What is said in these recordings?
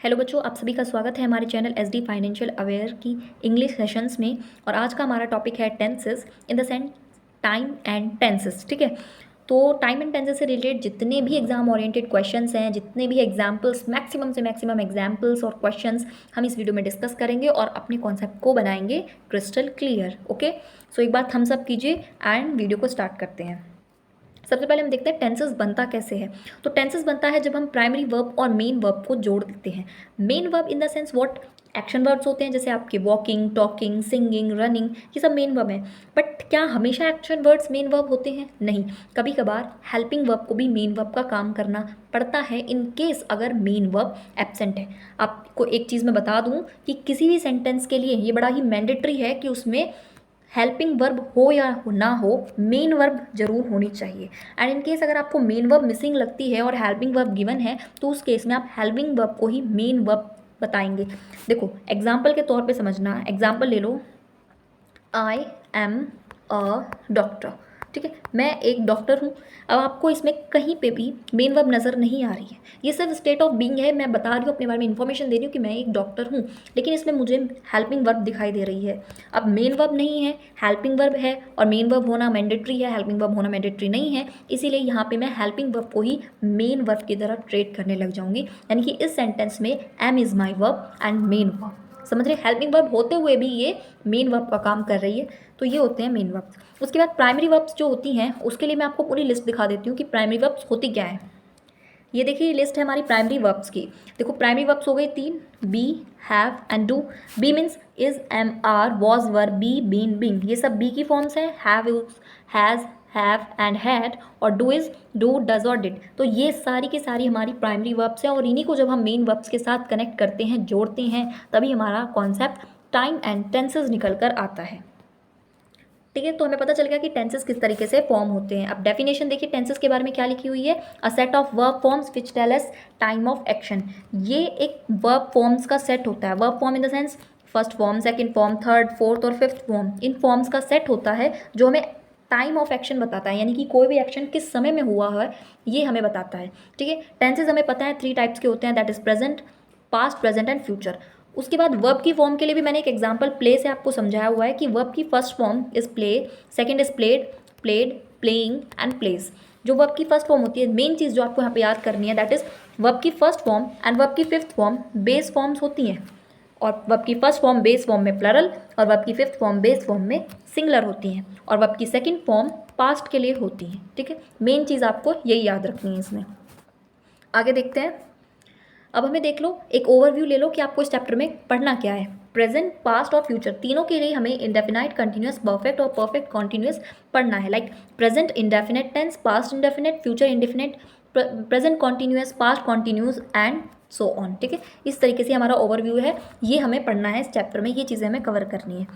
Hello बच्चों, आप सभी का स्वागत है हमारे चैनल एसडी फाइनेंशियल अवेयर की इंग्लिश सेशंस में। और आज का हमारा टॉपिक है tenses in the sense time and tenses. ठीक है, तो टाइम एंड टेंसेस से रिलेटेड जितने भी एग्जाम ओरिएंटेड क्वेश्चंस हैं, जितने भी एग्जाम्पल्स, मैक्सिमम से मैक्सिमम एग्जाम्पल्स और क्वेश्चंस हम इस वीडियो में डिस्कस करेंगे और अपने कॉन्सेप्ट को बनाएंगे क्रिस्टल क्लियर। ओके, सो एक बार थम्स अप कीजिए एंड वीडियो को स्टार्ट करते हैं। सबसे पहले हम देखते हैं टेंसेस बनता कैसे है। तो टेंसेस बनता है जब हम प्राइमरी वर्ब और मेन वर्ब को जोड़ देते हैं। Main verb in the sense what action verbs होते हैं, जैसे आपके वॉकिंग, टॉकिंग, सिंगिंग, रनिंग, ये सब मेन वर्ब हैं। बट क्या हमेशा एक्शन वर्ड्स मेन वर्ब होते हैं? नहीं, कभी कभार हेल्पिंग वर्ब को भी मेन वर्ब का काम करना पड़ता है इन केस अगर मेन वर्ब एब्सेंट है। आपको एक चीज़ मैं बता दूं कि किसी भी सेंटेंस के लिए ये बड़ा ही मैंडेटरी है कि उसमें हेल्पिंग वर्ब हो या ना हो, मेन वर्ब जरूर होनी चाहिए। एंड इन केस अगर आपको मेन वर्ब मिसिंग लगती है और हेल्पिंग वर्ब गिवन है, तो उस केस में आप हेल्पिंग वर्ब को ही मेन वर्ब बताएंगे। देखो एग्जाम्पल के तौर पे समझना, एग्जाम्पल ले लो, आई एम अ डॉक्टर। ठीक है, मैं एक डॉक्टर हूँ। अब आपको इसमें कहीं पे भी मेन वर्ब नज़र नहीं आ रही है, ये सिर्फ स्टेट ऑफ बीइंग है। मैं बता रही हूँ, अपने बारे में इन्फॉर्मेशन दे रही हूँ कि मैं एक डॉक्टर हूँ, लेकिन इसमें मुझे हेल्पिंग वर्ब दिखाई दे रही है। अब मेन वर्ब नहीं है, हेल्पिंग वर्ब है, और मेन वर्ब होना मैंडेटरी है, हेल्पिंग वर्ब होना मैंडेटरी नहीं है। इसीलिए यहाँ पे मैं हेल्पिंग वर्ब को ही मेन वर्ब की तरह ट्रीट करने लग जाऊंगी, यानी कि इस सेंटेंस में am is my verb and main verb. समझ रहे, हेल्पिंग वर्ब होते हुए भी ये मेन वर्ब का काम कर रही है। तो ये होते हैं मेन वर्ब्स। उसके बाद प्राइमरी वर्ब्स जो होती हैं, उसके लिए मैं आपको पूरी लिस्ट दिखा देती हूँ कि प्राइमरी वर्ब्स होती क्या है। ये देखिए, ये लिस्ट है हमारी प्राइमरी वर्ब्स की। देखो प्राइमरी वर्ब्स हो गई 3, be, have and do. Be means is, am, are, was, were, be, been, being, ये सब बी की फॉर्म्स हैं। Have is, has, have and had, और डू इज, डू, डज और डिड। तो ये सारी की सारी हमारी प्राइमरी वर्ब्स हैं, और इन्हीं को जब हम मेन वर्ब्स के साथ कनेक्ट करते हैं, जोड़ते हैं, तभी हमारा कॉन्सेप्ट टाइम एंड टेंसेस निकल कर आता है। ठीक है, तो हमें पता चल गया कि टेंसेस किस तरीके से फॉर्म होते हैं। अब डेफिनेशन देखिए टेंसेस के बारे में क्या लिखी हुई है, a set of verb forms which tell us time of action. ये एक वर्ब फॉर्म्स का सेट होता है। Verb form in the sense first form, second form, third, fourth और फिफ्थ फॉर्म, इन फॉर्म्स का सेट होता है जो हमें टाइम ऑफ एक्शन बताता है, यानी कि कोई भी एक्शन किस समय में हुआ है ये हमें बताता है। ठीक है, टेंसेज हमें पता है 3 टाइप्स के होते हैं, that is present, past, present and future. उसके बाद वर्ब की फॉर्म के लिए भी मैंने एक एग्जांपल प्ले से आपको समझाया हुआ है कि वर्ब की first form is play, second is played, played, playing and place. जो वर्ब की फर्स्ट फॉर्म होती है, मेन चीज़ जो आपको यहाँ पे याद करनी है, दैट इज वर्ब की फर्स्ट फॉर्म एंड वर्ब की फिफ्थ फॉर्म बेस फॉर्म्स होती हैं। और वर्ब की फर्स्ट फॉर्म बेस फॉर्म में प्लरल, और वर्ब की फिफ्थ फॉर्म बेस फॉर्म में सिंगुलर होती हैं, और वर्ब की सेकंड फॉर्म पास्ट के लिए होती हैं। ठीक है, मेन चीज़ आपको यही याद रखनी है इसमें। आगे देखते हैं। अब हमें देख लो, एक ओवरव्यू ले लो कि आपको इस चैप्टर में पढ़ना क्या है। प्रेजेंट, पास्ट और फ्यूचर तीनों के लिए हमें इंडेफिनाइट, कंटिन्यूस, परफेक्ट और परफेक्ट कॉन्टिन्यूस पढ़ना है। Like present indefinite tense, past indefinite, future indefinite, present continuous, past continuous and so on. ठीक है, इस तरीके से हमारा ओवरव्यू है, ये हमें पढ़ना है इस चैप्टर में, ये चीज़ें हमें कवर करनी है।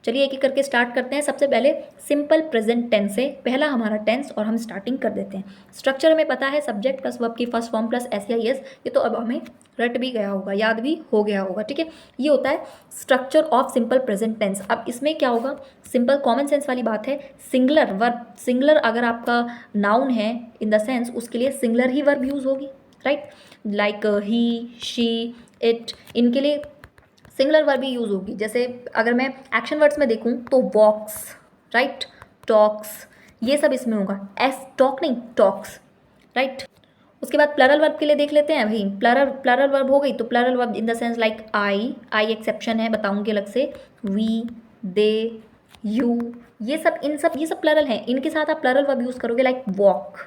चलिए एक एक करके स्टार्ट करते हैं। सबसे पहले सिंपल प्रेजेंट टेंस से पहला हमारा टेंस, और हम स्टार्टिंग कर देते हैं। स्ट्रक्चर हमें पता है, सब्जेक्ट प्लस वर्ब की फर्स्ट फॉर्म प्लस एस या एस, ये तो अब हमें रट भी गया होगा, याद भी हो गया होगा। ठीक है, ये होता है structure of simple present tense. अब इसमें क्या होगा, सिंपल कॉमन सेंस वाली बात है, सिंगुलर वर्ब, सिंगुलर अगर आपका नाउन है इन द सेंस, उसके लिए सिंगुलर ही वर्ब यूज होगी, right. Like he, she, it, इनके लिए सिंगुलर वर्ब भी यूज़ होगी। जैसे अगर मैं एक्शन वर्ड्स में देखूँ तो वॉक्स, राइट, टॉक्स, ये सब इसमें होगा। एस, टॉक नहीं, टॉक्स, राइट। उसके बाद प्लरल वर्ब के लिए देख लेते हैं भाई। प्लरल वर्ब हो गई, तो plural verb in the sense like I exception है, बताऊंगी अलग से, वी, दे, यू, ये सब ये सब प्लरल हैं, इनके साथ आप प्लरल वर्ब यूज़ करोगे, लाइक वॉक,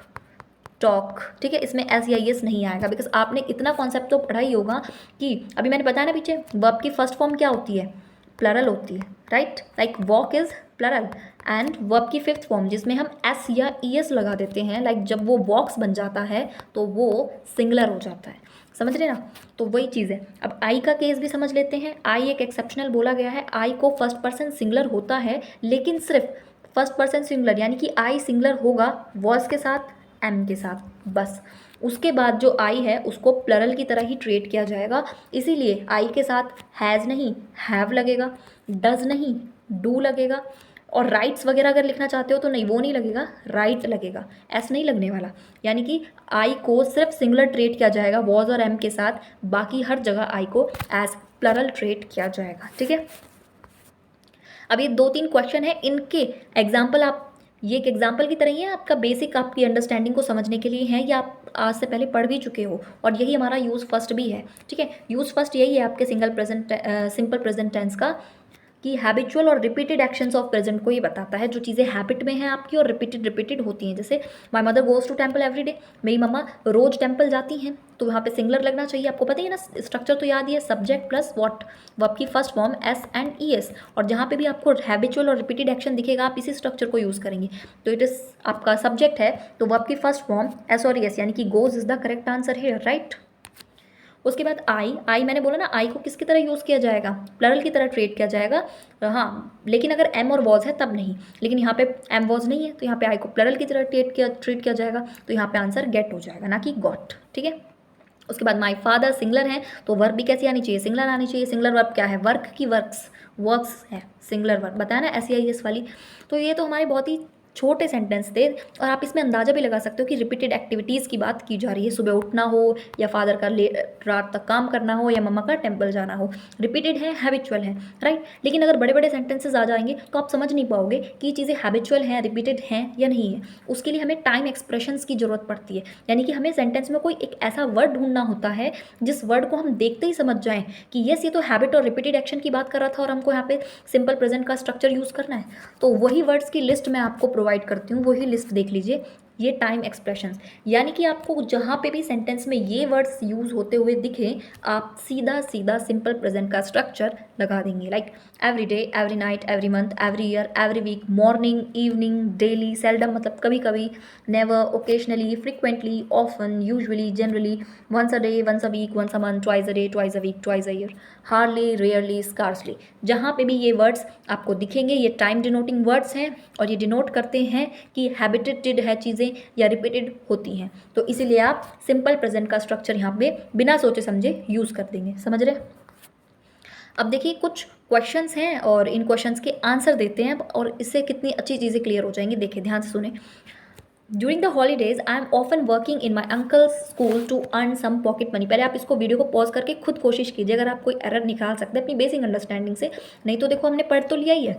टॉक। ठीक है, इसमें एस या एस नहीं आएगा, बिकॉज आपने इतना कॉन्सेप्ट तो पढ़ा ही होगा कि अभी मैंने बताया ना पीछे, वर्ब की फर्स्ट फॉर्म क्या होती है, प्लरल होती है, right. Like walk is plural, and verb की फिफ्थ फॉर्म जिसमें हम एस या ई एस लगा देते हैं, लाइक जब वो वॉक्स बन जाता है तो वो सिंगुलर हो जाता है। समझ रहे ना, तो वही चीज़ है। अब आई का केस भी समझ लेते हैं। आई एक एक्सेप्शनल बोला गया है, आई को फर्स्ट पर्सन सिंगुलर होता है, लेकिन सिर्फ फर्स्ट पर्सन सिंगुलर, यानी कि आई सिंगुलर होगा वॉज के साथ, एम के साथ, बस। उसके बाद जो आई है उसको प्लरल की तरह ही ट्रीट किया जाएगा, इसीलिए आई के साथ हैज़ नहीं हैव लगेगा, डज नहीं डू लगेगा, और राइट्स वगैरह अगर लिखना चाहते हो तो नहीं, वो नहीं लगेगा, राइट लगेगा, एस नहीं लगने वाला। यानी कि आई को सिर्फ सिंगुलर ट्रेट किया जाएगा वॉज और एम के साथ, बाकी हर जगह आई को एज प्लरल ट्रेट किया जाएगा। ठीक है, अब ये 2-3 क्वेश्चन है, इनके एग्जाम्पल आप, ये एक एग्जाम्पल की तरह ही है, आपका बेसिक आपकी अंडरस्टैंडिंग को समझने के लिए है, या आप आज से पहले पढ़ भी चुके हो, और यही हमारा यूज़ फर्स्ट भी है। ठीक है, यूज़ फर्स्ट यही है आपके सिंपल प्रेजेंट टेंस का, कि हैबिचुअल और रिपीटेड एक्शंस ऑफ प्रेजेंट को ये बताता है, जो चीज़ें हैबिट में हैं आपकी और रिपीटेड होती हैं। जैसे my mother goes to temple every day, मेरी मम्मा रोज टेम्पल जाती हैं, तो वहाँ पे सिंगुलर लगना चाहिए। आपको पता ही है ना, स्ट्रक्चर तो याद ही है, सब्जेक्ट प्लस व्हाट, वर्ब की first form S and E S, और जहाँ पे भी आपको हैबिचुअल और रिपीटेड एक्शन दिखेगा आप इसी स्ट्रक्चर को यूज़ करेंगे। तो इट इज़ आपका सब्जेक्ट है, तो वर्ब की फर्स्ट फॉर्म एस और ई एस, यानी कि goes is the correct answer है, राइट। उसके बाद आई मैंने बोला ना, आई को किसकी तरह यूज़ किया जाएगा, प्लरल की तरह ट्रीट किया जाएगा। हाँ, लेकिन अगर एम और वॉज है तब नहीं, लेकिन यहाँ पे एम वॉज नहीं है, तो यहाँ पे आई को प्लरल की तरह ट्रीट किया जाएगा, तो यहाँ पे आंसर गेट हो जाएगा, ना कि गॉट। ठीक है, उसके बाद माई फादर सिंगलर है, तो वर्ब भी कैसी आनी चाहिए, सिंगलर आनी चाहिए। सिंगलर वर्ब क्या है, वर्क की वर्क्स है सिंगलर वर्ब, बताया ना, SEIS वाली। तो ये तो हमारे बहुत ही छोटे सेंटेंस थे, और आप इसमें अंदाज़ा भी लगा सकते हो कि रिपीटेड एक्टिविटीज़ की बात की जा रही है, सुबह उठना हो, या फादर का रात तक काम करना हो, या मम्मा का टेम्पल जाना हो, रिपीटेड है, हैबिचुअल है, राइट। लेकिन अगर बड़े बड़े सेंटेंसेस आ जाएंगे तो आप समझ नहीं पाओगे कि ये चीज़ें हैबिचुअल हैं, रिपीटेड हैं या नहीं है। उसके लिए हमें टाइम एक्सप्रेशंस की ज़रूरत पड़ती है, यानी कि हमें सेंटेंस में कोई एक ऐसा वर्ड ढूंढना होता है जिस वर्ड को हम देखते ही समझ जाएं कि यस, ये तो हैबिट और रिपीटेड एक्शन की बात कर रहा था, और हमको यहाँ पे सिंपल प्रेजेंट का स्ट्रक्चर यूज़ करना है। तो वही वर्ड्स की लिस्ट मैं आपको प्रोवाइड करती हूँ, वही लिस्ट देख लीजिए, ये टाइम एक्सप्रेशंस। यानी कि आपको जहाँ पे भी सेंटेंस में ये वर्ड्स यूज़ होते हुए दिखे, आप सीधा सीधा सिंपल प्रेजेंट का स्ट्रक्चर लगा देंगे, like every day, every night, every month, every year, every week, morning, evening, daily, seldom मतलब कभी कभी, never, occasionally, frequently, often, usually, generally, once a day, once a week, once a month, twice a day, twice a week, twice a year, hardly, rarely, scarcely. जहाँ पे भी ये words आपको दिखेंगे, ये टाइम डिनोटिंग वर्ड्स हैं, और ये डिनोट करते हैं कि हैबिटेटेड है चीज़ें या रिपीटेड होती हैं। तो इसीलिए आप सिंपल प्रेजेंट का स्ट्रक्चर यहाँ पे बिना सोचे समझे यूज़ कर देंगे, समझ रहे। अब देखिए कुछ क्वेश्चंस हैं, और इन क्वेश्चंस के आंसर देते हैं, और इससे कितनी अच्छी चीज़ें क्लियर हो जाएंगी। देखिए ध्यान से सुने। During the holidays I am often working in my uncle's school to earn some pocket money. पहले आप इसको वीडियो को पॉज करके खुद कोशिश कीजिए, अगर आप कोई एरर निकाल सकते हैं अपनी बेसिक अंडरस्टैंडिंग से। नहीं तो देखो, हमने पढ़ तो लिया ही है,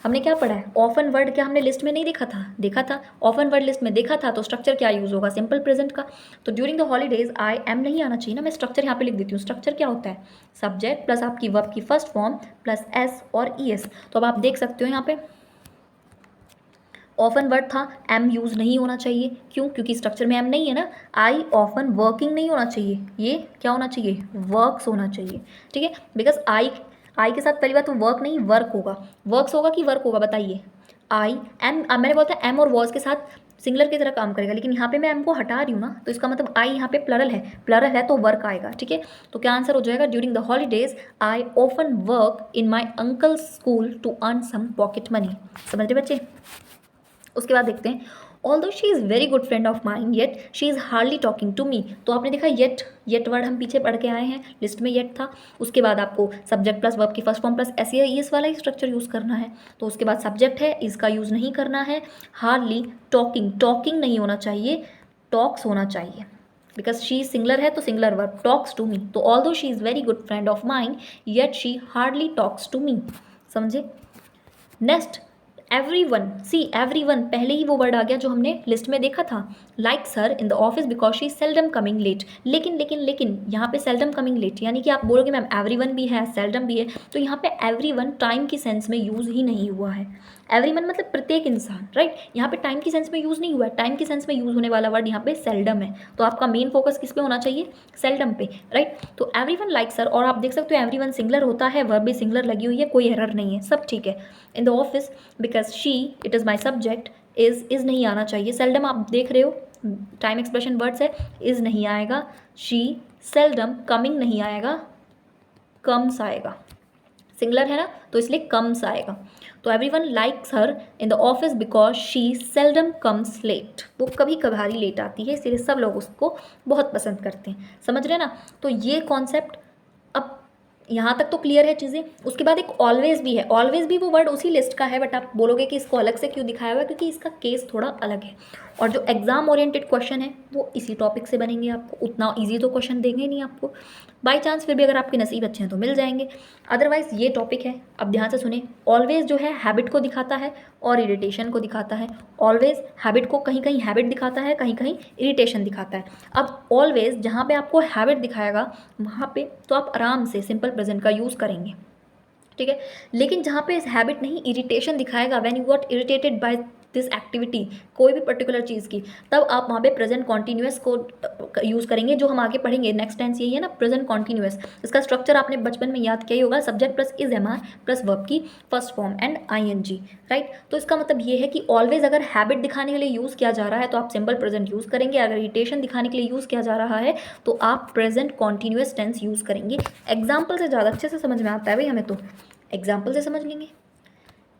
हमने क्या पढ़ा है, ऑफन वर्ड क्या हमने लिस्ट में नहीं देखा था, देखा था, ऑफन वर्ड लिस्ट में देखा था, तो स्ट्रक्चर क्या यूज़ होगा, सिंपल प्रेजेंट का। तो during the holidays I M नहीं आना चाहिए ना, मैं स्ट्रक्चर यहाँ पे लिख देती हूँ। स्ट्रक्चर क्या होता है, सब्जेक्ट प्लस आपकी वर्ब की फर्स्ट फॉर्म प्लस एस और ई एस। तो अब आप देख सकते हो यहाँ पे ऑफन वर्ड था, एम यूज़ नहीं होना चाहिए, क्यों, क्योंकि स्ट्रक्चर में एम नहीं है ना। आई ऑफन वर्किंग नहीं होना चाहिए, ये क्या होना चाहिए, वर्क्स होना चाहिए। ठीक है, बिकॉज आई के साथ पहली बात तो वर्क नहीं, वर्क होगा, वर्क्स होगा कि वर्क होगा, बताइए। आई एम, मैंने बोला था एम और वॉज के साथ सिंगुलर की तरह काम करेगा, लेकिन यहाँ पे मैं एम को हटा रही हूँ ना, तो इसका मतलब आई यहाँ पे प्लरल है तो वर्क आएगा। ठीक है, तो क्या आंसर हो जाएगा, during the holidays I often work in my uncle's school to earn some pocket money. समझ रहे बच्चे। उसके बाद देखते हैं, although she is very good friend of mine yet she is hardly talking to me. तो आपने देखा येट वर्ड हम पीछे पढ़ के आए हैं, लिस्ट में येट था। उसके बाद आपको सब्जेक्ट प्लस वर्ब की फर्स्ट फॉर्म प्लस एस वाला ही स्ट्रक्चर यूज़ करना है। तो उसके बाद सब्जेक्ट है, इसका यूज़ नहीं करना है। हार्डली टॉकिंग नहीं होना चाहिए, टॉक्स होना चाहिए, बिकॉज शी सिंगलर है तो singular verb, talks to me. तो although she is very good friend of mine yet she hardly talks to me. समझे। नेक्स्ट, एवरीवन पहले ही वो वर्ड आ गया जो हमने लिस्ट में देखा था, likes her in the office because she seldom coming late. लेकिन यहाँ पे सेल्डम कमिंग लेट, यानी कि आप बोलोगे मैम एवरीवन भी है, सेल्डम भी है, तो यहाँ पे एवरीवन टाइम की सेंस में यूज़ ही नहीं हुआ है। एवरीवन मतलब प्रत्येक इंसान, राइट। यहाँ पे टाइम की सेंस में यूज़ नहीं हुआ है, टाइम की सेंस में यूज़ होने वाला वर्ड यहाँ पे सेल्डम है। तो आपका मेन फोकस किस पे होना चाहिए, सेल्डम पे, राइट। तो एवरीवन लाइक्स हर, और आप देख सकते हो एवरीवन सिंगलर होता है, वर्ब भी सिंगलर लगी हुई है, कोई एरर नहीं है, सब ठीक है। इन the office because she it is my subject, is नहीं आना चाहिए। सेल्डम आप देख रहे हो टाइम एक्सप्रेशन वर्ड्स है, इज़ नहीं आएगा। शी सेल्डम, कमिंग नहीं आएगा, कम्स आएगा, सिंगलर है ना, तो इसलिए कम्स आएगा। तो everyone likes her in the office because she seldom comes late. वो कभी कभार ही लेट आती है, इसलिए सब लोग उसको बहुत पसंद करते हैं। समझ रहे हैं ना। तो ये कॉन्सेप्ट अब यहाँ तक तो क्लियर है चीज़ें। उसके बाद एक ऑलवेज भी है। ऑलवेज भी वो वर्ड उसी लिस्ट का है, बट आप बोलोगे कि इसको अलग से क्यों दिखाया हुआ है, क्योंकि इसका केस थोड़ा अलग है। और जो एग्जाम ओरिएंटेड क्वेश्चन है वो इसी टॉपिक से बनेंगे। आपको उतना ईजी तो क्वेश्चन देंगे नहीं आपको, बाई चांस फिर भी अगर आपके नसीब अच्छे हैं तो मिल जाएंगे, अदरवाइज ये टॉपिक है। अब ध्यान से सुने, ऑलवेज जो है हैबिट को दिखाता है और इरिटेशन को दिखाता है। ऑलवेज हैबिट को कहीं कहीं हैबिट दिखाता है, कहीं कहीं इरिटेशन दिखाता है। अब ऑलवेज जहाँ पे आपको हैबिट दिखाएगा वहाँ पे तो आप आराम से सिंपल प्रेजेंट का यूज़ करेंगे, ठीक है। लेकिन जहाँ पे हैबिट नहीं, इरिटेशन दिखाएगा, when you got irritated by this activity, कोई भी पर्टिकुलर चीज़ की, तब आप वहाँ पे प्रेजेंट कॉन्टीन्यूअस को यूज़ करेंगे, जो हम आगे पढ़ेंगे। नेक्स्ट टेंस यही है ना, प्रेजेंट कॉन्टीन्यूअस। इसका स्ट्रक्चर आपने बचपन में याद किया ही होगा, subject plus is am are plus verb की first form and ING, right. तो इसका मतलब ये है कि ऑलवेज अगर हैबिट दिखाने के लिए यूज़ किया जा रहा है तो आप सिंपल प्रेजेंट यूज़ करेंगे। अगर इरिटेशन दिखाने के लिए यूज़ किया जा रहा है तो आप प्रेजेंट कॉन्टीन्यूअस टेंस यूज़ करेंगे। एग्जाम्पल से ज़्यादा अच्छे से समझ में आता है भाई हमें, तो एग्जाम्पल से समझ लेंगे।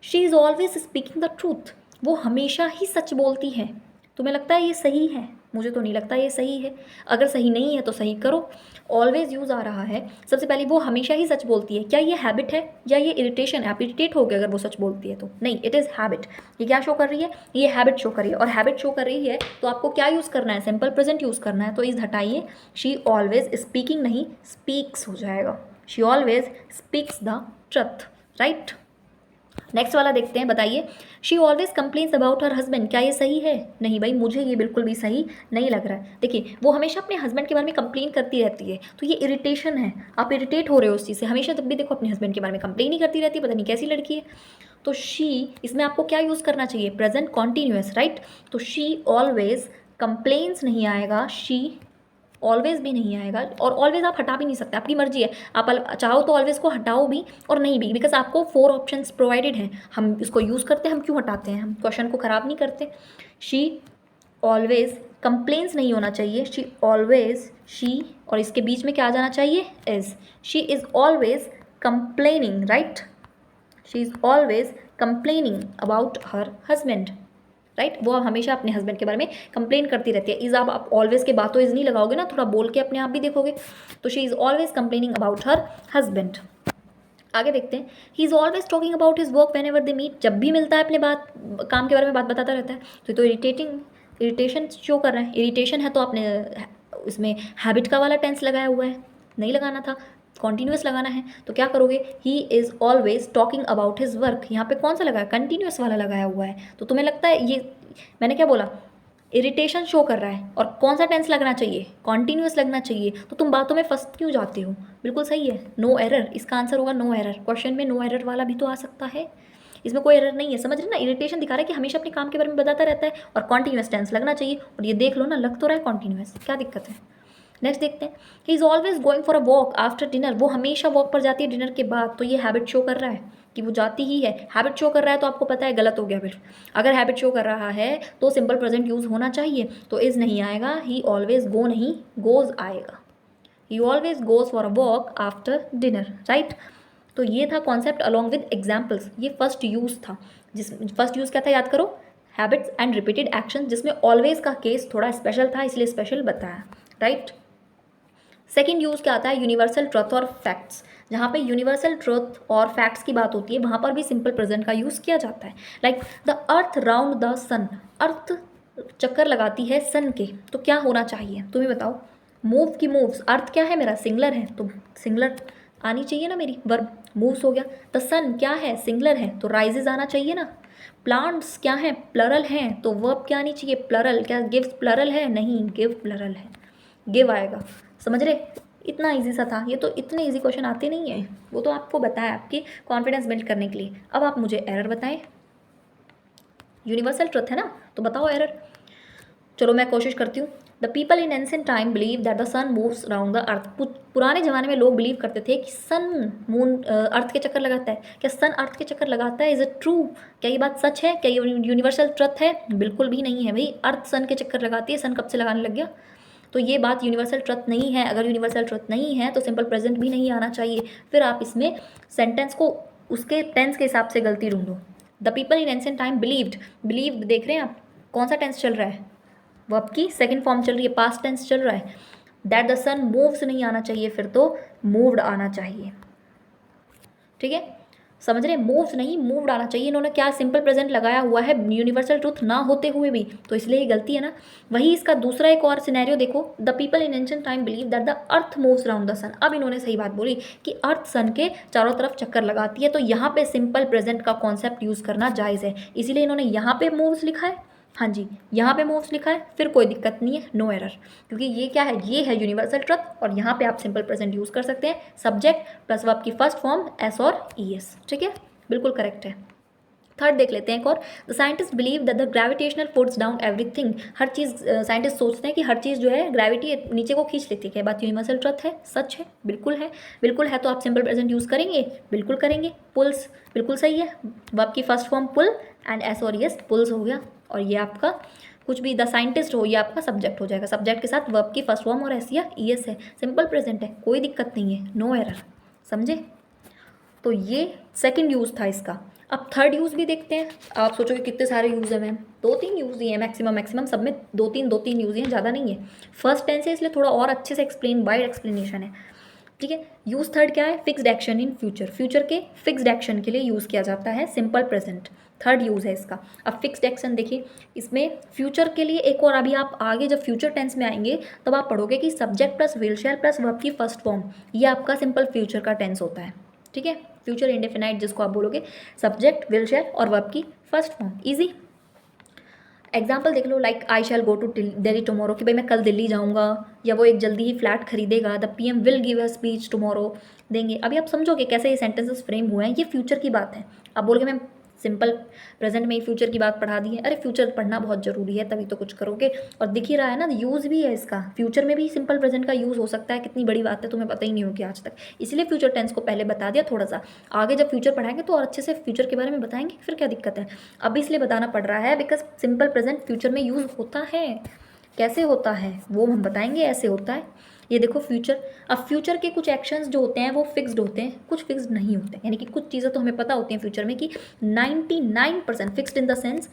She is always speaking the truth, वो हमेशा ही सच बोलती है। तुम्हें लगता है ये सही है? मुझे तो नहीं लगता ये सही है। अगर सही नहीं है तो सही करो। ऑलवेज यूज़ आ रहा है, सबसे पहले वो हमेशा ही सच बोलती है। क्या ये हैबिट है या ये इरिटेशन है? आप इरिटेट हो गए अगर वो सच बोलती है तो? नहीं, इट इज़ हैबिट। ये क्या शो कर रही है? ये हैबिट शो कर रही है। और हैबिट शो कर रही है तो आपको क्या यूज़ करना है? सिंपल प्रेजेंट यूज़ करना है। तो इस हटाइए, शी ऑलवेज स्पीकिंग नहीं, स्पीक्स हो जाएगा। She always speaks the truth, right. Next वाला देखते हैं, बताइए। She always complains about her husband, क्या ये सही है? नहीं भाई, मुझे ये बिल्कुल भी सही नहीं लग रहा है। देखिए, वो हमेशा अपने हस्बैंड के बारे में कंप्लेन करती रहती है, तो ये इरिटेशन है। आप इरिटेट हो रहे हो उस चीज़ से, हमेशा जब भी देखो अपने हस्बैंड के बारे में कंप्लेन ही करती रहती है, पता नहीं कैसी लड़की है। तो शी, इसमें आपको क्या यूज़ करना चाहिए? Present continuous, right. तो शी ऑलवेज कंप्लेन्स नहीं आएगा, शी ऑलवेज भी नहीं आएगा। और ऑलवेज आप हटा भी नहीं सकते, आपकी मर्जी है। आप चाहो तो ऑलवेज को हटाओ भी और नहीं भी, बिकॉज आपको 4 ऑप्शंस प्रोवाइडेड हैं। हम इसको यूज़ करते हैं, हम क्यों हटाते हैं? हम क्वेश्चन को ख़राब नहीं करते। शी ऑलवेज कंप्लेन्स नहीं होना चाहिए, शी ऑलवेज, शी और इसके बीच में क्या आ जाना चाहिए? Is. She is always complaining, right. She is always complaining about her husband, right. वो आप हमेशा अपने हस्बैंड के बारे में कंप्लेन करती रहती है। इज़ आप ऑलवेज के बातों इज़ नहीं लगाओगे ना, थोड़ा बोल के अपने आप भी देखोगे। तो she is always complaining about her husband. आगे देखते हैं। He is always talking about his work whenever they meet, जब भी मिलता है अपने बात, काम के बारे में बात बताता रहता है। तो इरिटेशन शो कर रहा है। इरिटेशन है तो आपने इसमें हैबिट का वाला टेंस लगाया हुआ है, नहीं लगाना था, कॉन्टीन्यूस लगाना है। तो क्या करोगे? ही is always talking about his work, यहाँ पे कौन सा लगाया? कंटिन्यूस वाला लगाया हुआ है। तो तुम्हें लगता है ये, मैंने क्या बोला? इरिटेशन शो कर रहा है। और कौन सा टेंस लगना चाहिए? कॉन्टीन्यूस लगना चाहिए। तो तुम बातों में फंस क्यों जाते हो? बिल्कुल सही है, नो एरर। इसका आंसर होगा नो एरर। क्वेश्चन में नो एरर वाला भी तो आ सकता है, इसमें कोई एरर नहीं है। समझ रहे ना? इरिटेशन दिखा रहा है कि हमेशा अपने काम के बारे में बताता रहता है और कॉन्टीन्यूस टेंस लगना चाहिए। और ये देख लो ना, लग तो रहा है कॉन्टीन्यूस, क्या दिक्कत है? नेक्स्ट देखते हैं। He is always going for a walk after dinner, वो हमेशा वॉक पर जाती है डिनर के बाद। तो ये हैबिट शो कर रहा है कि वो जाती ही है। हैबिट शो कर रहा है तो आपको पता है गलत हो गया फिर। अगर हैबिट शो कर रहा है तो सिंपल प्रेजेंट यूज़ होना चाहिए, तो इज़ नहीं आएगा। ही ऑलवेज गो नहीं, गोज़ आएगा। ही always goes for a walk after dinner, right. तो ये था कॉन्सेप्ट अलॉन्ग विद एग्जाम्पल्स। ये फर्स्ट यूज़ था, जिस फर्स्ट यूज़ क्या था याद करो? हैबिट्स एंड रिपीटेड एक्शन, जिसमें ऑलवेज का केस थोड़ा स्पेशल था, इसलिए स्पेशल बताया, राइट। सेकेंड यूज़ क्या आता है? यूनिवर्सल ट्रुथ और फैक्ट्स। जहाँ पे यूनिवर्सल ट्रुथ और फैक्ट्स की बात होती है वहाँ पर भी सिंपल प्रेजेंट का यूज़ किया जाता है। Like the earth round the sun, earth चक्कर लगाती है सन के, तो क्या होना चाहिए तुम्हें बताओ? मूव की मूव्स, अर्थ क्या है मेरा? सिंगलर है, तो सिंगलर आनी चाहिए ना मेरी, वर्ब मूव्स हो गया। द सन क्या है? सिंगलर है, तो राइजेज आना चाहिए ना। प्लांट्स क्या है? प्लरल हैं, तो वर्ब क्या आनी चाहिए? प्लरल। क्या गिव्स प्लरल है? नहीं, गिव प्लरल है, गिव आएगा। समझ रहे? इतना इजी सा था ये, तो इतने इजी क्वेश्चन आते नहीं है, वो तो आपको बताया आपकी कॉन्फिडेंस बिल्ड करने के लिए। अब आप मुझे एरर बताएं। यूनिवर्सल ट्रुथ है ना, तो बताओ एरर। चलो मैं कोशिश करती हूँ। The people in ancient time believe that the sun moves around the earth, पुराने ज़माने में लोग बिलीव करते थे कि सन मून अर्थ के चक्कर लगाता है। क्या सन अर्थ के चक्कर लगाता है? Is it true? क्या ये बात सच है? क्या ये यूनिवर्सल ट्रुथ है? बिल्कुल भी नहीं है भाई। अर्थ सन के चक्कर लगाती है, सन कब से लगाने लग गया? तो ये बात यूनिवर्सल ट्रुथ नहीं है। अगर यूनिवर्सल ट्रुथ नहीं है तो सिंपल प्रेजेंट भी नहीं आना चाहिए। फिर आप इसमें सेंटेंस को उसके टेंस के हिसाब से गलती ढूंढो। The people in ancient time believed, believed देख रहे हैं आप, कौन सा टेंस चल रहा है? वर्ब की सेकंड फॉर्म चल रही है, पास्ट टेंस चल रहा है। दैट द सन मूव्स नहीं आना चाहिए, फिर तो मूव्ड आना चाहिए। ठीक है, समझ रहे हैं, मूव्स नहीं मूव्ड आना चाहिए। इन्होंने क्या सिंपल प्रेजेंट लगाया हुआ है यूनिवर्सल ट्रूथ ना होते हुए भी, तो इसलिए ये गलती है ना। वही इसका दूसरा एक और सिनेरियो देखो, the people in ancient time believe that the earth moves around the sun. अब इन्होंने सही बात बोली कि अर्थ सन के चारों तरफ चक्कर लगाती है, तो यहाँ पे सिंपल प्रेजेंट का कॉन्सेप्ट यूज़ करना जायज़ है, इसीलिए इन्होंने यहाँ पे मूव्स लिखा है। हाँ जी, यहाँ पे मूव्स लिखा है, फिर कोई दिक्कत नहीं है, नो एरर, क्योंकि ये क्या है, ये है यूनिवर्सल ट्रुथ, और यहाँ पे आप सिंपल प्रेजेंट यूज़ कर सकते हैं, सब्जेक्ट प्लस वर्ब की फर्स्ट फॉर्म एस और ई एस। ठीक है, बिल्कुल करेक्ट है। थर्ड देख लेते हैं एक और, the scientist believe that the gravitational puts down everything. Her cheese scientist सोचते हैं कि हर चीज़ जो है ग्रेविटी नीचे को खींच लेती है। क्या बात यूनिवर्सल ट्रुथ है, सच है, बिल्कुल है, बिल्कुल है। तो आप सिंपल प्रेजेंट यूज़ करेंगे, बिल्कुल करेंगे। पुल्स बिल्कुल सही है, वर्ब की first form pull and S और यस पुल्स हो गया, और ये आपका कुछ भी द साइंटिस्ट हो, ये आपका सब्जेक्ट हो जाएगा, सब्जेक्ट के साथ वर्ब की फर्स्ट फॉर्म और एस या ई एस है, सिंपल प्रेजेंट है, कोई दिक्कत नहीं है, नो एरर, समझे। तो ये सेकंड यूज़ था इसका। अब थर्ड यूज़ भी देखते हैं। आप सोचोगे कितने सारे यूज़ है मैम, 2-3 यूज़ ही हैं मैक्सिमम सब में, 2-3 यूज़ ही हैं, ज़्यादा नहीं है। फर्स्ट टेंस है इसलिए थोड़ा और अच्छे से एक्सप्लेन, वाइड एक्सप्लेनेशन है। ठीक है, यूज़ थर्ड क्या है, fixed action in future, future के फिक्स्ड एक्शन के लिए यूज़ किया जाता है सिंपल प्रेजेंट, थर्ड यूज़ है इसका। अब फिक्स्ड एक्शन देखिए, इसमें फ्यूचर के लिए एक और, अभी आप आगे जब फ्यूचर टेंस में आएंगे तब आप पढ़ोगे कि subject plus will shell plus verb की फर्स्ट फॉर्म, ये आपका सिंपल फ्यूचर का टेंस होता है। ठीक है, फ्यूचर इंडेफिनाइट जिसको आप बोलोगे, सब्जेक्ट विल शैल और वर्ब की फर्स्ट फॉर्म, इजी। एग्जाम्पल देख लो, like I shall go to Delhi tomorrow, कि भाई मैं कल दिल्ली जाऊंगा, या वो एक जल्दी ही फ्लैट खरीदेगा। The PM will give a speech tomorrow, देंगे। अभी आप समझोगे कैसे ये सेंटेंसेस फ्रेम हुए हैं, ये फ्यूचर की बात है। आप बोलोगे मैम सिंपल प्रेजेंट में ही फ्यूचर की बात पढ़ा दी है, अरे फ्यूचर पढ़ना बहुत ज़रूरी है, तभी तो कुछ करोगे। और दिख ही रहा है ना, यूज़ भी है इसका, फ्यूचर में भी सिंपल प्रेजेंट का यूज़ हो सकता है, कितनी बड़ी बात है, तुम्हें पता ही नहीं होगी आज तक, इसलिए फ्यूचर टेंस को पहले बता दिया थोड़ा सा। आगे जब फ्यूचर पढ़ाएंगे तो और अच्छे से फ्यूचर के बारे में बताएंगे, फिर क्या दिक्कत है। अभी इसलिए बताना पड़ रहा है बिकॉज सिंपल प्रेजेंट फ्यूचर में यूज़ होता है। कैसे होता है वो हम बताएंगे, ऐसे होता है। ये देखो फ्यूचर, अब फ्यूचर के कुछ एक्शंस जो होते हैं वो फिक्स्ड होते हैं, कुछ फिक्स्ड नहीं होते हैं, यानी कि कुछ चीज़ें तो हमें पता होती हैं फ्यूचर में कि 99% fixed in the sense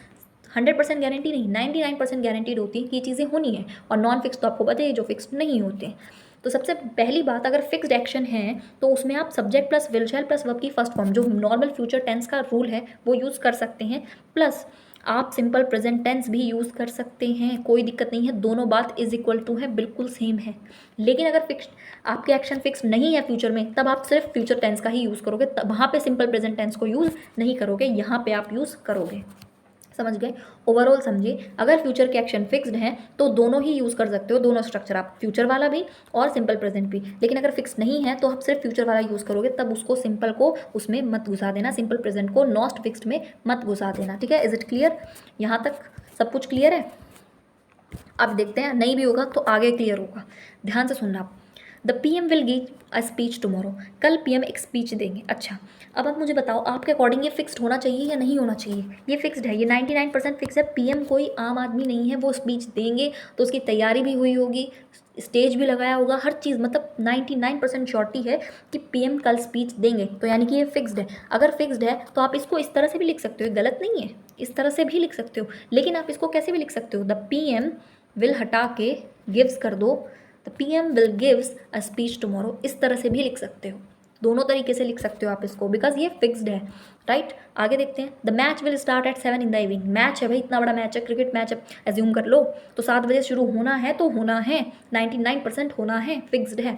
100% guarantee नहीं, 99% गारंटीड होती है कि ये चीज़ें होनी है, और नॉन फिक्स तो आपको पता है जो फिक्स्ड नहीं होते हैं। तो सबसे पहली बात, अगर फिक्स्ड एक्शन है तो उसमें आप subject plus will shell plus verb की फर्स्ट फॉर्म, जो नॉर्मल फ्यूचर टेंस का रूल है वो यूज़ कर सकते हैं, प्लस आप सिंपल प्रेजेंट टेंस भी यूज़ कर सकते हैं, कोई दिक्कत नहीं है, दोनों बात इज इक्वल टू है, बिल्कुल सेम है। लेकिन अगर फिक्स आपके एक्शन फिक्स नहीं है फ्यूचर में, तब आप सिर्फ फ्यूचर टेंस का ही यूज़ करोगे, तब वहाँ पे सिंपल प्रेजेंट टेंस को यूज़ नहीं करोगे, यहाँ पे आप यूज़ करोगे। समझ गए, ओवरऑल समझिए, अगर फ्यूचर के एक्शन फिक्स्ड हैं तो दोनों ही यूज़ कर सकते हो, दोनों स्ट्रक्चर आप, फ्यूचर वाला भी और सिंपल प्रेजेंट भी। लेकिन अगर फिक्स नहीं है तो आप सिर्फ फ्यूचर वाला यूज़ करोगे, तब उसको सिंपल को उसमें मत घुसा देना, सिंपल प्रेजेंट को नॉट फिक्स्ड में मत घुसा देना। ठीक है, इज इट क्लियर, यहाँ तक सब कुछ क्लियर है। अब देखते हैं, नहीं भी होगा तो आगे क्लियर होगा, ध्यान से सुनना आप। The PM will give a speech tomorrow, कल पीएम एक स्पीच देंगे। अच्छा, अब आप मुझे बताओ आपके अकॉर्डिंग ये फिक्स्ड होना चाहिए या नहीं होना चाहिए। ये फिक्स्ड है, ये 99% फिक्स है, पीएम कोई आम आदमी नहीं है, वो स्पीच देंगे तो उसकी तैयारी भी हुई होगी, स्टेज भी लगाया होगा, हर चीज़, मतलब 99% श्योरिटी है कि पीएम कल स्पीच देंगे, तो यानी कि ये फिक्स्ड है। अगर फिक्स्ड है तो आप इसको इस तरह से भी लिख सकते हो, गलत नहीं है, इस तरह से भी लिख सकते हो, लेकिन आप इसको कैसे भी लिख सकते हो, द पीएम विल हटा के गिव्स कर दो, the PM will gives a speech tomorrow, इस तरह से भी लिख सकते हो, दोनों तरीके से लिख सकते हो आप इसको, बिकॉज ये फिक्स्ड है। राइट, आगे देखते हैं, the match will start at 7 in the evening, match है भाई, इतना बड़ा मैच है, क्रिकेट मैच है, एज्यूम कर लो, तो 7 बजे शुरू होना है तो होना है, 99% होना है, फिक्स्ड है।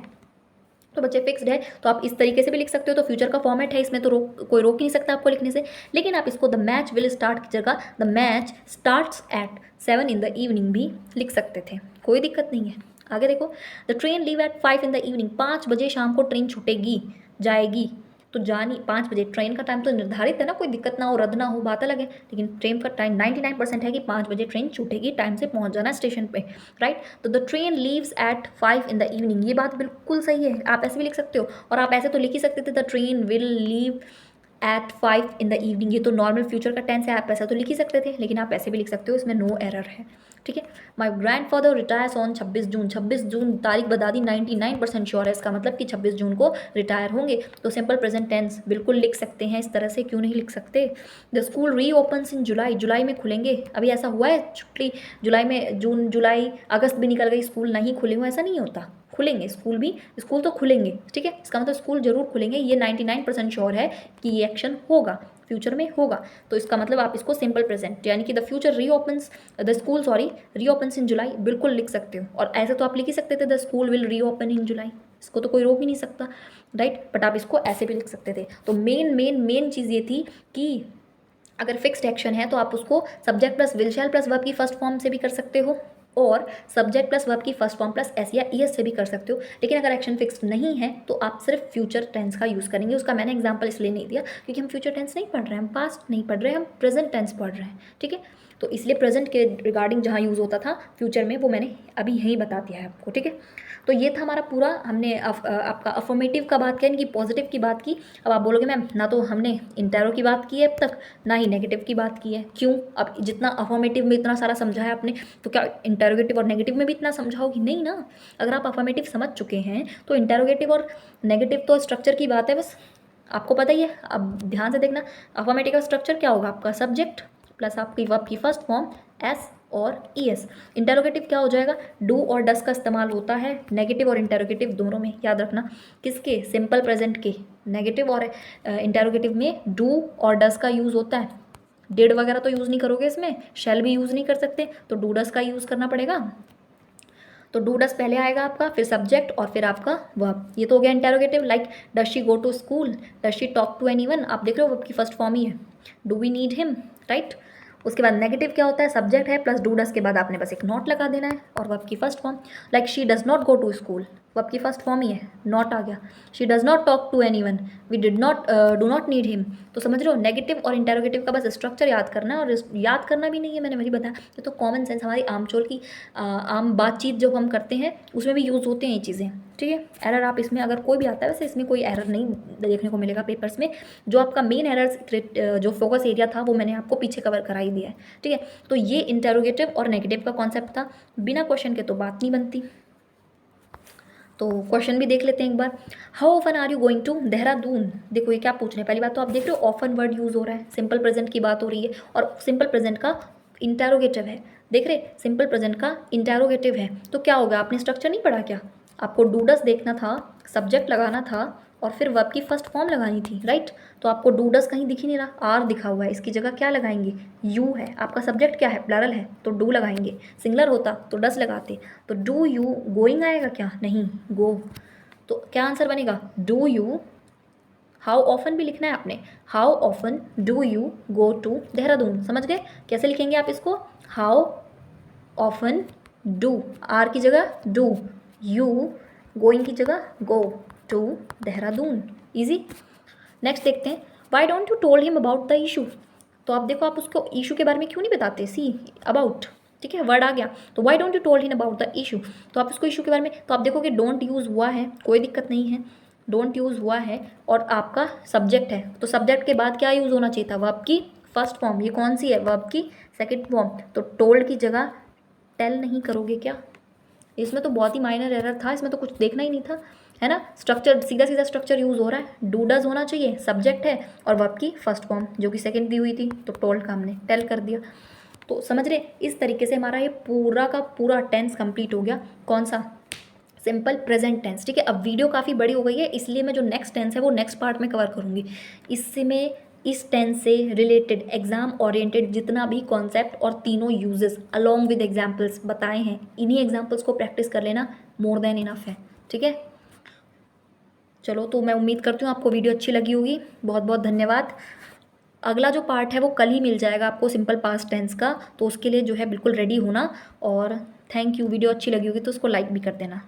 तो बच्चे फिक्स्ड है तो आप इस तरीके से भी लिख सकते हो, तो फ्यूचर का फॉर्मेट है, इसमें तो कोई रोक नहीं सकता आपको लिखने से। लेकिन आप इसको द मैच विल स्टार्ट की जगह the match starts at 7 in the evening भी लिख सकते थे, कोई दिक्कत नहीं है। आगे देखो, the train leave at 5 in the evening, 5 बजे शाम को ट्रेन छूटेगी, जाएगी, तो जानी 5 बजे, ट्रेन का टाइम तो निर्धारित है ना, कोई दिक्कत ना हो, रद्द ना हो, बात अलग है, लेकिन ट्रेन का टाइम 99% है कि 5 बजे ट्रेन छूटेगी, टाइम से पहुंच जाना स्टेशन पे। राइट, तो the train leaves eight 5 in the evening, ये बात बिल्कुल सही है, आप ऐसे भी लिख सकते हो, और आप ऐसे तो लिख ही सकते थे, the train will leave at 5 in the evening, ये तो नॉर्मल फ्यूचर का टेंस है, आप ऐसा तो लिख ही सकते थे, लेकिन आप ऐसे भी लिख सकते हो, इसमें नो एरर है। ठीक है, my grand father retires on 26 जून, 26 जून तारीख बता दी, 99% श्योर है, इसका मतलब कि 26 जून को रिटायर होंगे, तो सिंपल प्रेजेंट टेंस बिल्कुल लिख सकते हैं इस तरह से, क्यों नहीं लिख सकते। द स्कूल री ओपन्स इन जुलाई, जुलाई में खुलेंगे, अभी ऐसा हुआ है छुट्टी जुलाई में, जून जुलाई अगस्त भी निकल गई, स्कूल नहीं खुले हुए, ऐसा नहीं होता, खुलेंगे, स्कूल तो खुलेंगे, ठीक है। इसका मतलब स्कूल जरूर खुलेंगे, ये 99% श्योर है कि ये एक्शन होगा, फ्यूचर में होगा। तो इसका मतलब आप इसको सिंपल प्रेजेंट यानी कि द फ्यूचर रीओपन्स, द स्कूल रीओपन्स इन जुलाई बिल्कुल लिख सकते हो। और ऐसे तो आप लिख ही सकते थे द स्कूल विल रीओपन इन जुलाई, इसको तो कोई रोक ही नहीं सकता, राइट। बट आप इसको ऐसे भी लिख सकते थे। तो मेन चीज़ ये थी कि अगर फिक्स्ड एक्शन है तो आप उसको subject plus will shell plus verb की फर्स्ट फॉर्म से भी कर सकते हो, और सब्जेक्ट प्लस वर्ब की फर्स्ट फॉर्म प्लस एस या ईएस से भी कर सकते हो। लेकिन अगर एक्शन फिक्स्ड नहीं है तो आप सिर्फ फ्यूचर टेंस का यूज़ करेंगे। उसका मैंने एग्जांपल इसलिए नहीं दिया क्योंकि हम फ्यूचर टेंस नहीं पढ़ रहे हैं, हम पास्ट नहीं पढ़ रहे हैं, हम प्रेजेंट टेंस पढ़ रहे हैं, ठीक है। तो इसलिए प्रेजेंट के रिगार्डिंग जहाँ यूज़ होता था फ्यूचर में, वो मैंने अभी यहीं बता दिया है आपको, ठीक है। तो ये था हमारा पूरा, हमने आपका अफर्मेटिव का बात की यानी कि पॉजिटिव की बात की। अब आप बोलोगे मैम ना तो हमने इंटेरो की बात की है अब तक, ना ही नेगेटिव की बात की है, क्यों? अब जितना अफर्मेटिव में इतना सारा समझाया आपने, तो क्या इंटेरोगेटिव और नेगेटिव में भी इतना समझाओगी? नहीं ना। अगर आप अफर्मेटिव समझ चुके हैं तो इंटेरोगेटिव और नेगेटिव तो स्ट्रक्चर की बात है, बस आपको पता ही है। अब ध्यान से देखना, अफर्मेटिव का स्ट्रक्चर क्या होगा? आपका सब्जेक्ट प्लस आपकी वर्ब की फर्स्ट फॉर्म एस और ईएस। इंटेरोगेटिव क्या हो जाएगा? डू और डस का इस्तेमाल होता है नेगेटिव और इंटेरोगेटिव दोनों में, याद रखना। किसके? सिंपल प्रेजेंट के। नेगेटिव और इंटेरोगेटिव में डू और डस का यूज़ होता है। डिड वगैरह तो यूज़ नहीं करोगे इसमें, शैल भी यूज़ नहीं कर सकते, तो डू डस का यूज़ करना पड़ेगा। तो डू डस पहले आएगा आपका, फिर सब्जेक्ट और फिर आपका वर्ब। ये तो हो गया interrogative. Like does she go to school, does she talk to anyone, आप देख रहे हो वर्ब की फर्स्ट फॉर्म ही है। Do we need him, right. उसके बाद नेगेटिव क्या होता है? सब्जेक्ट है प्लस डू डस के बाद आपने बस एक नॉट लगा देना है और वर्ब की first form. Like she does not go to school, verb की फर्स्ट फॉर्म ही है, नॉट आ गया। She does not talk to anyone, we do not need him. तो समझ रहे हो, नेगेटिव और इंटेरोगेटिव का बस स्ट्रक्चर याद करना है। और याद करना भी नहीं है, मैंने वही बताया, ये तो कॉमन सेंस, हमारी आमचोर की आम बातचीत जो हम करते हैं उसमें भी यूज़ होते हैं ये चीज़ें, ठीक है। एरर आप इसमें अगर कोई भी आता है, वैसे इसमें कोई एरर नहीं देखने को मिलेगा पेपर्स में। जो आपका मेन एरर जो फोकस एरिया था वो मैंने आपको पीछे कवर करा ही दिया है, ठीक है। तो ये इंटेरोगेटिव और नेगेटिव का कॉन्सेप्ट था। बिना क्वेश्चन के तो बात नहीं बनती। तो क्वेश्चन भी देख लेते हैं एक बार। How often are you going to Dehradun? देखो ये क्या पूछ रहे हैं। पहली बात तो आप देख रहे हो ऑफन वर्ड यूज़ हो रहा है, सिंपल प्रेजेंट की बात हो रही है, और सिंपल प्रेजेंट का इंटेरोगेटिव है। देख रहे, सिंपल प्रेजेंट का इंटेरोगेटिव है, तो क्या होगा? आपने स्ट्रक्चर नहीं पढ़ा क्या? आपको डू डस देखना था, सब्जेक्ट लगाना था और फिर वर्ब की फर्स्ट फॉर्म लगानी थी, राइट। तो आपको डू डस कहीं दिख ही नहीं रहा, आर दिखा हुआ है, इसकी जगह क्या लगाएंगे? यू है। आपका सब्जेक्ट क्या है? प्लरल है, तो डू लगाएंगे। सिंगुलर होता तो डस लगाते। तो डू यू गोइंग आएगा क्या? नहीं, गो। तो क्या आंसर बनेगा? डू यू, हाउ ऑफन भी लिखना है आपने, how often do you go to Dehradun. समझ गए कैसे लिखेंगे आप इसको? हाउ ऑफन डू, आर की जगह डू, यू गोइंग की जगह go to Dehradun. Easy. Next देखते हैं, why don't you told him about the issue? तो आप देखो, आप उसको इशू के बारे में क्यों नहीं बताते? सी अबाउट, ठीक है, वर्ड आ गया। तो Y don't you told him about the issue, तो आप उसको इशू के बारे में, तो आप देखो कि डोंट यूज़ हुआ है, कोई दिक्कत नहीं है, डोंट यूज़ हुआ है और आपका सब्जेक्ट है, तो सब्जेक्ट के बाद क्या यूज़ होना चाहिए था? वर्ब की फर्स्ट फॉर्म। ये कौन सी है? वर्ब की सेकेंड फॉर्म। तो टोल्ड की जगह टेल नहीं करोगे क्या? इसमें तो बहुत ही माइनर एरर था, इसमें तो कुछ देखना ही नहीं था, है ना। स्ट्रक्चर सीधा सीधा स्ट्रक्चर यूज़ हो रहा है, डू डज होना चाहिए, सब्जेक्ट है और वर्ब की फर्स्ट फॉर्म जो कि सेकंड दी हुई थी, तो टोल्ड का हमने टेल कर दिया। तो समझ रहे, इस तरीके से हमारा ये पूरा का पूरा टेंस कंप्लीट हो गया। कौन सा? सिंपल प्रेजेंट टेंस, ठीक है। अब वीडियो काफ़ी बड़ी हो गई है, इसलिए मैं जो नेक्स्ट टेंस है वो नेक्स्ट पार्ट में कवर करूँगी। इससे मैं इस टेंस से रिलेटेड एग्जाम ओरिएंटेड जितना भी कॉन्सेप्ट और तीनों यूजेस अलॉन्ग विद एग्जाम्पल्स बताए हैं, इन्हीं एग्जाम्पल्स को प्रैक्टिस कर लेना, मोर देन इनफ है, ठीक है। चलो, तो मैं उम्मीद करती हूँ आपको वीडियो अच्छी लगी होगी। बहुत बहुत धन्यवाद। अगला जो पार्ट है वो कल ही मिल जाएगा आपको सिंपल पास्ट टेंस का, तो उसके लिए जो है बिल्कुल रेडी होना। और थैंक यू। वीडियो अच्छी लगी होगी तो उसको लाइक भी कर देना।